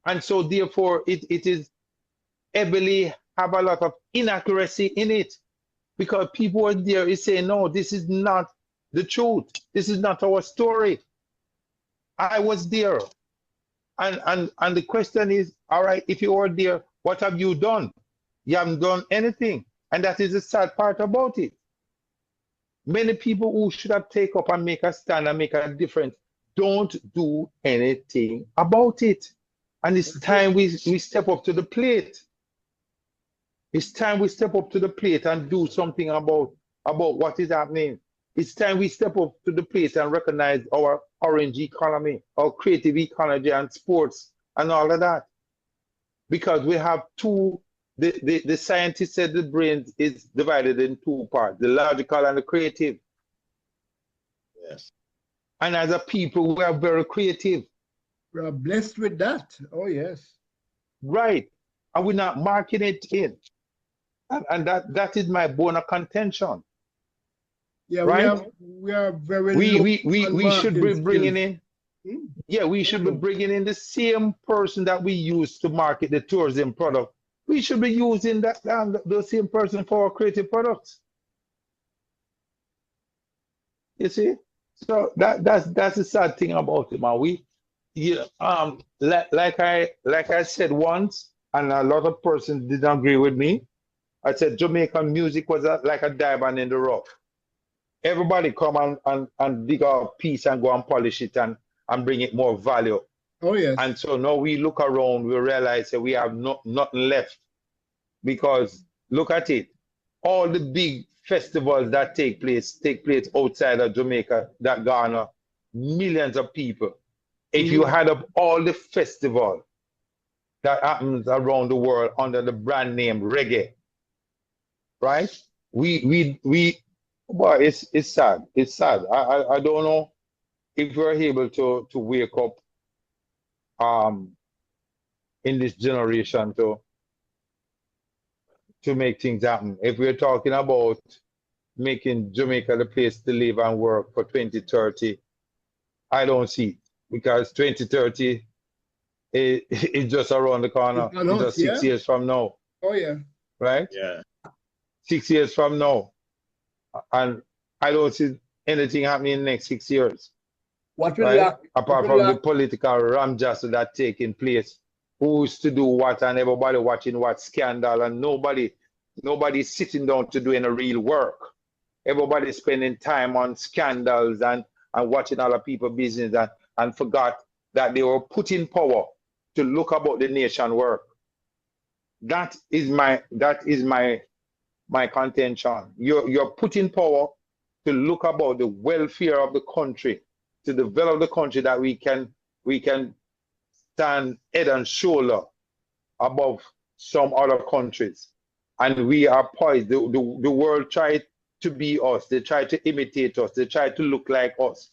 Speaker 3: and so therefore it is heavily have a lot of inaccuracy in it, because people are there is saying, no, this is not the truth, this is not our story. I was there, and the question is, all right, if you were there, what have you done? You haven't done anything, and that is the sad part about it. Many people who should have taken up and make a stand and make a difference don't do anything about it. And it's time we step up to the plate. It's time we step up to the plate and do something about what is happening. It's time we step up to the plate and recognize our orange economy, our creative economy and sports and all of that. Because we have two, the scientists said the brain is divided in two parts, the logical and the creative.
Speaker 2: Yes.
Speaker 3: And as a people, we are very creative.
Speaker 4: We are blessed with that. Oh yes.
Speaker 3: Right. And we're not marking it in. And that is my bone of contention.
Speaker 4: Yeah,
Speaker 3: right?
Speaker 4: we are very
Speaker 3: We should be bringing in,
Speaker 4: Hmm.
Speaker 3: yeah, we should be bringing in the same person that we use to market the tourism product. We should be using the same person for our creative products. You see, so that's the sad thing about it, man. Like I said once, and a lot of persons didn't agree with me. I said Jamaican music was like a diamond in the rough. Everybody come and dig out a piece and go and polish it and bring it more value.
Speaker 4: Oh yes.
Speaker 3: And so now we look around, we realize that we have nothing left. Because look at it, all the big festivals that take place outside of Jamaica that garner millions of people. If you add up all the festivals that happens around the world under the brand name reggae, right? Boy, it's sad. It's sad. I don't know if we're able to wake up in this generation to make things happen. If we're talking about making Jamaica the place to live and work for 2030, I don't see it, because 2030 is just around the corner. It's just 6 years from now.
Speaker 4: Oh yeah.
Speaker 3: Right?
Speaker 2: Yeah.
Speaker 3: 6 years from now. And I don't see anything happening in the next 6 years.
Speaker 4: What will
Speaker 3: right? Apart from the political ramjastle that taking place, who's to do what, and everybody watching what scandal, and nobody sitting down to do any real work. Everybody spending time on scandals and watching other people's business and forgot that they were put in power to look about the nation work. That is my contention. You're put in power to look about the welfare of the country, to develop the country that we can stand head and shoulder above some other countries. and we are poised. The world tried to be us. They try to imitate us. They try to look like us.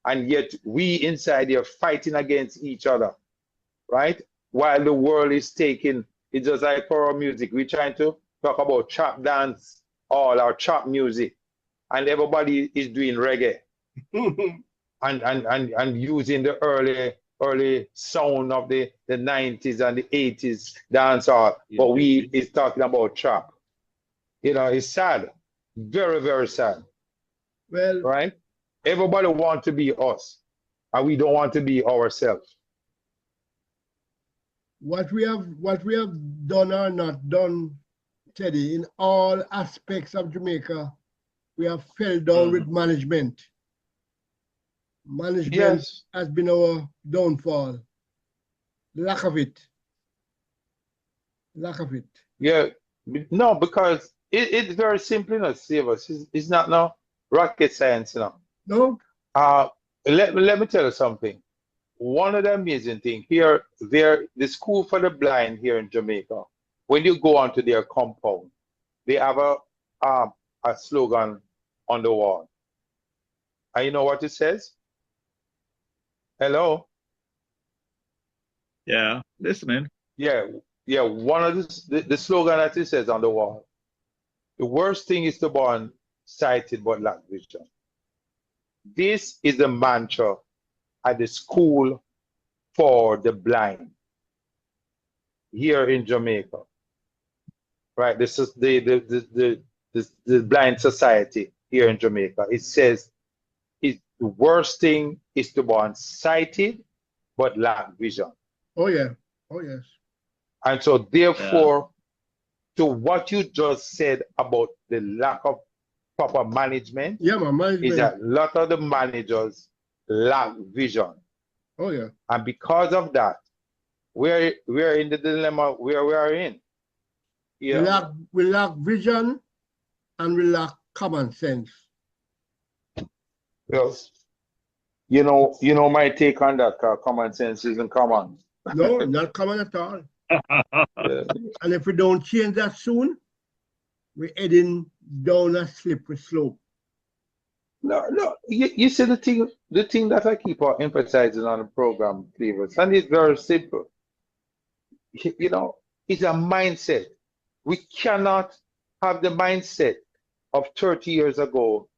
Speaker 3: And yet we inside here fighting against each other, right? While the world is taking, it's just like for our music. We're trying to talk about trap dance, all our trap music, and everybody is doing reggae and using the early sound of the 90s and the 80s dancehall. But we is talking about trap. You know, it's sad. Very, very sad.
Speaker 4: Well,
Speaker 3: Right? Everybody wants to be us, and we don't want to be ourselves.
Speaker 4: what we have done or not done, Teddy, in all aspects of Jamaica, we have fell down with management. Management
Speaker 3: Yes.
Speaker 4: has been our downfall. Lack of it. Lack of it.
Speaker 3: Yeah. No, because it's very simple enough, Savers. It's not no rocket science, you know.
Speaker 4: No?
Speaker 3: Let me tell you something. One of the amazing things here, the School for the Blind here in Jamaica, when you go onto their compound, they have a slogan on the wall. And you know what it says? Hello?
Speaker 2: Yeah, listening.
Speaker 3: Yeah, one of the slogan that it says on the wall. The worst thing is to born sighted but lack vision. This is the mantra at the School for the Blind here in Jamaica. Right? This is the Blind Society here in Jamaica. It says the worst thing is to born sighted but lack vision.
Speaker 4: Oh yeah. Oh yes.
Speaker 3: And so therefore, to what you just said about the lack of proper management,
Speaker 4: Yeah, my management.
Speaker 3: is that a lot of the managers lack vision.
Speaker 4: Oh yeah.
Speaker 3: And because of that, we're in the dilemma where we are in. You know?
Speaker 4: We lack vision and we lack common sense.
Speaker 3: Yes. You know my take on that, common sense isn't common.
Speaker 4: No, not common at all.
Speaker 3: Yeah.
Speaker 4: And if we don't change that soon, we're heading down a slippery slope.
Speaker 3: No. You see the thing that I keep on emphasizing on the program, Cleavers, and it's very simple. You know, it's a mindset. We cannot have the mindset of 30 years ago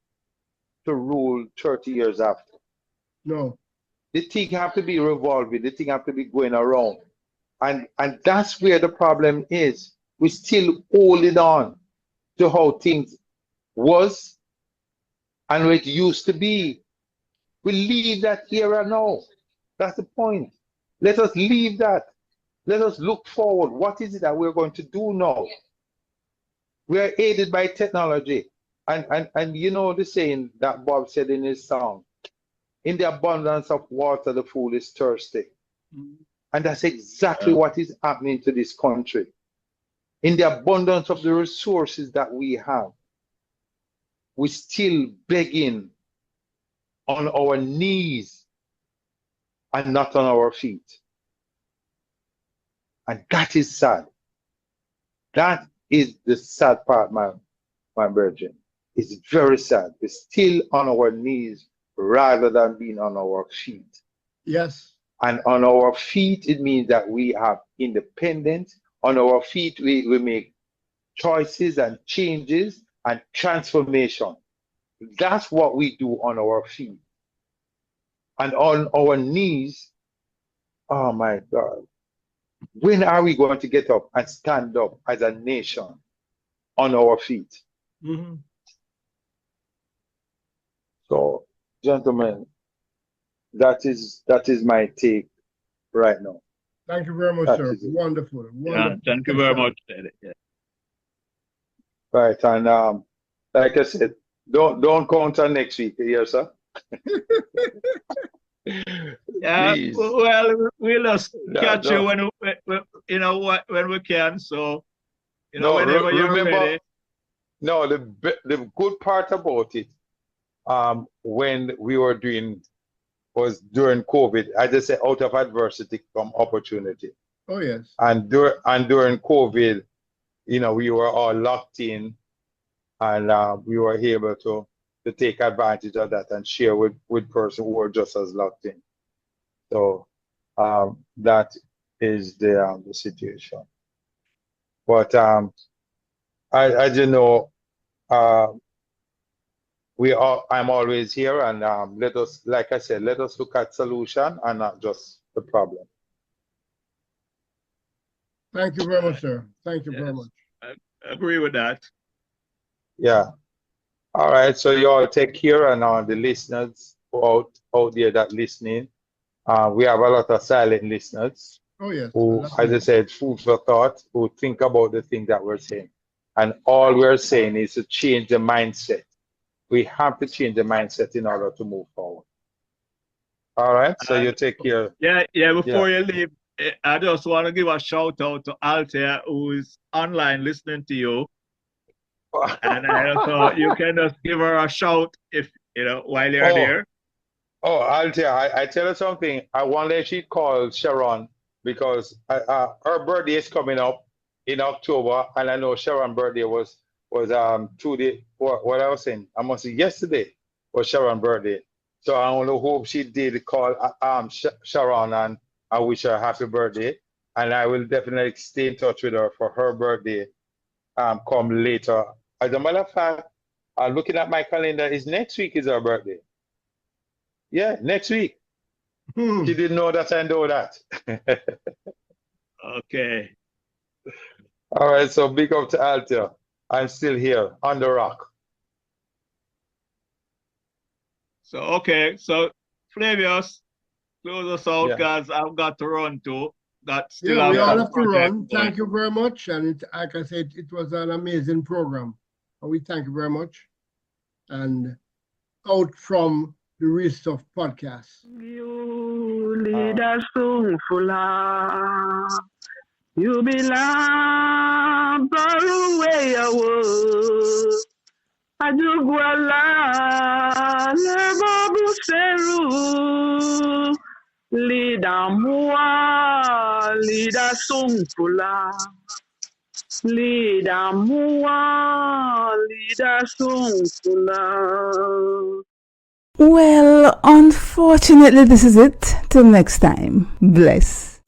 Speaker 3: to rule 30 years after.
Speaker 4: No.
Speaker 3: The thing have to be revolving, the thing have to be going around. And that's where the problem is. We still holding on to how things was and what it used to be. We leave that era now. That's the point. Let us leave that. Let us look forward. What is it that we're going to do now? We are aided by technology. And you know the saying that Bob said in his song, in the abundance of water, the fool is thirsty. And that's exactly what is happening to this country. In the abundance of the resources that we have, we're still begging on our knees and not on our feet. And that is sad. That is the sad part, my virgin. It's very sad. We're still on our knees rather than being on our feet.
Speaker 4: Yes.
Speaker 3: And on our feet, it means that we are independent. On our feet, we make choices and changes and transformation. That's what we do on our feet. And on our knees, oh my God, when are we going to get up and stand up as a nation on our feet?
Speaker 4: Mm-hmm.
Speaker 3: So, gentlemen, that is my take right now.
Speaker 4: Thank you very much,
Speaker 3: That
Speaker 4: sir.
Speaker 3: is it.
Speaker 4: Wonderful.
Speaker 2: Yeah,
Speaker 4: Wonderful.
Speaker 2: thank you very much, Teddy. Yeah.
Speaker 3: Right, and like I said, don't count on next week, yes, sir.
Speaker 2: Yeah,
Speaker 3: Please.
Speaker 2: well, we'll just
Speaker 3: No,
Speaker 2: catch
Speaker 3: no.
Speaker 2: you when we can. So,
Speaker 3: No,
Speaker 2: whenever you're
Speaker 3: remember,
Speaker 2: ready.
Speaker 3: no, the good part about it, when we were was during COVID. I just say out of adversity come opportunity.
Speaker 4: Oh yes.
Speaker 3: And during COVID, we were all locked in, and we were able to take advantage of that and share with persons who were just as locked in. So that is the situation. But as you know, I'm always here, and let us, like I said, let us look at solution and not just the problem.
Speaker 4: Thank you very much, sir. Thank you very
Speaker 2: Yes.
Speaker 4: much.
Speaker 2: I agree with that.
Speaker 3: Yeah. All right. So you all take care, and the listeners out there that listening. We have a lot of silent listeners
Speaker 4: Oh, yes.
Speaker 3: who, as I said, food for thought, who think about the thing that we're saying. And all we're saying is to change the mindset. We have to change the mindset in order to move forward. All right. So you take care.
Speaker 2: Yeah. Before you leave, I just want to give a shout out to Althea, who is online listening to you. And so you can just give her a shout if while you're there.
Speaker 3: Oh, Althea, I tell you something. I wonder if she called Sharon, because her birthday is coming up in October, and I know Sharon's birthday was 2 days. What I was saying, I must say yesterday was Sharon's birthday. So I only hope she did call Sharon and I wish her a happy birthday, and I will definitely stay in touch with her for her birthday. Come later. As a matter of fact, looking at my calendar, is next week is her birthday. Yeah, next week. She didn't know that I know that.
Speaker 2: Okay.
Speaker 3: All right, so big up to Althea. I'm still here on the rock.
Speaker 2: So so Flavius, close us out, because I've got to run too.
Speaker 4: We all have to run. Thank you very much. And like I said, it was an amazing program. And we thank you very much. And out from the Rest of Podcast.
Speaker 5: You lead us to full. You belong far away away. Ajuguala lebo buseru. Lida mua, lida sungfula. Lida mua, lida sungfula.
Speaker 1: Well, unfortunately, this is it. Till next time. Bless.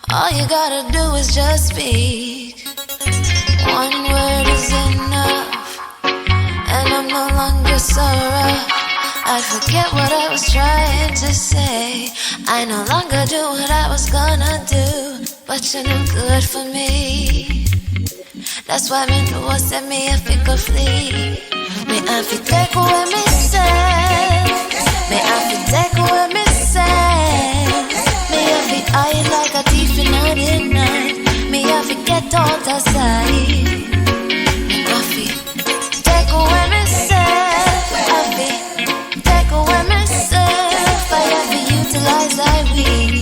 Speaker 6: All you gotta do is just speak. One word is enough, and I'm no longer so rough. I forget what I was trying to say. I no longer do what I was gonna do, but you're no good for me. That's why me know what send me a pick a flee. Me I fi take away me say. Me I fi take away me say. Me I fi hide like a thief in the night. Me I fi get out the side. Me I fi take away myself. I fi take away myself. I have to utilize I will.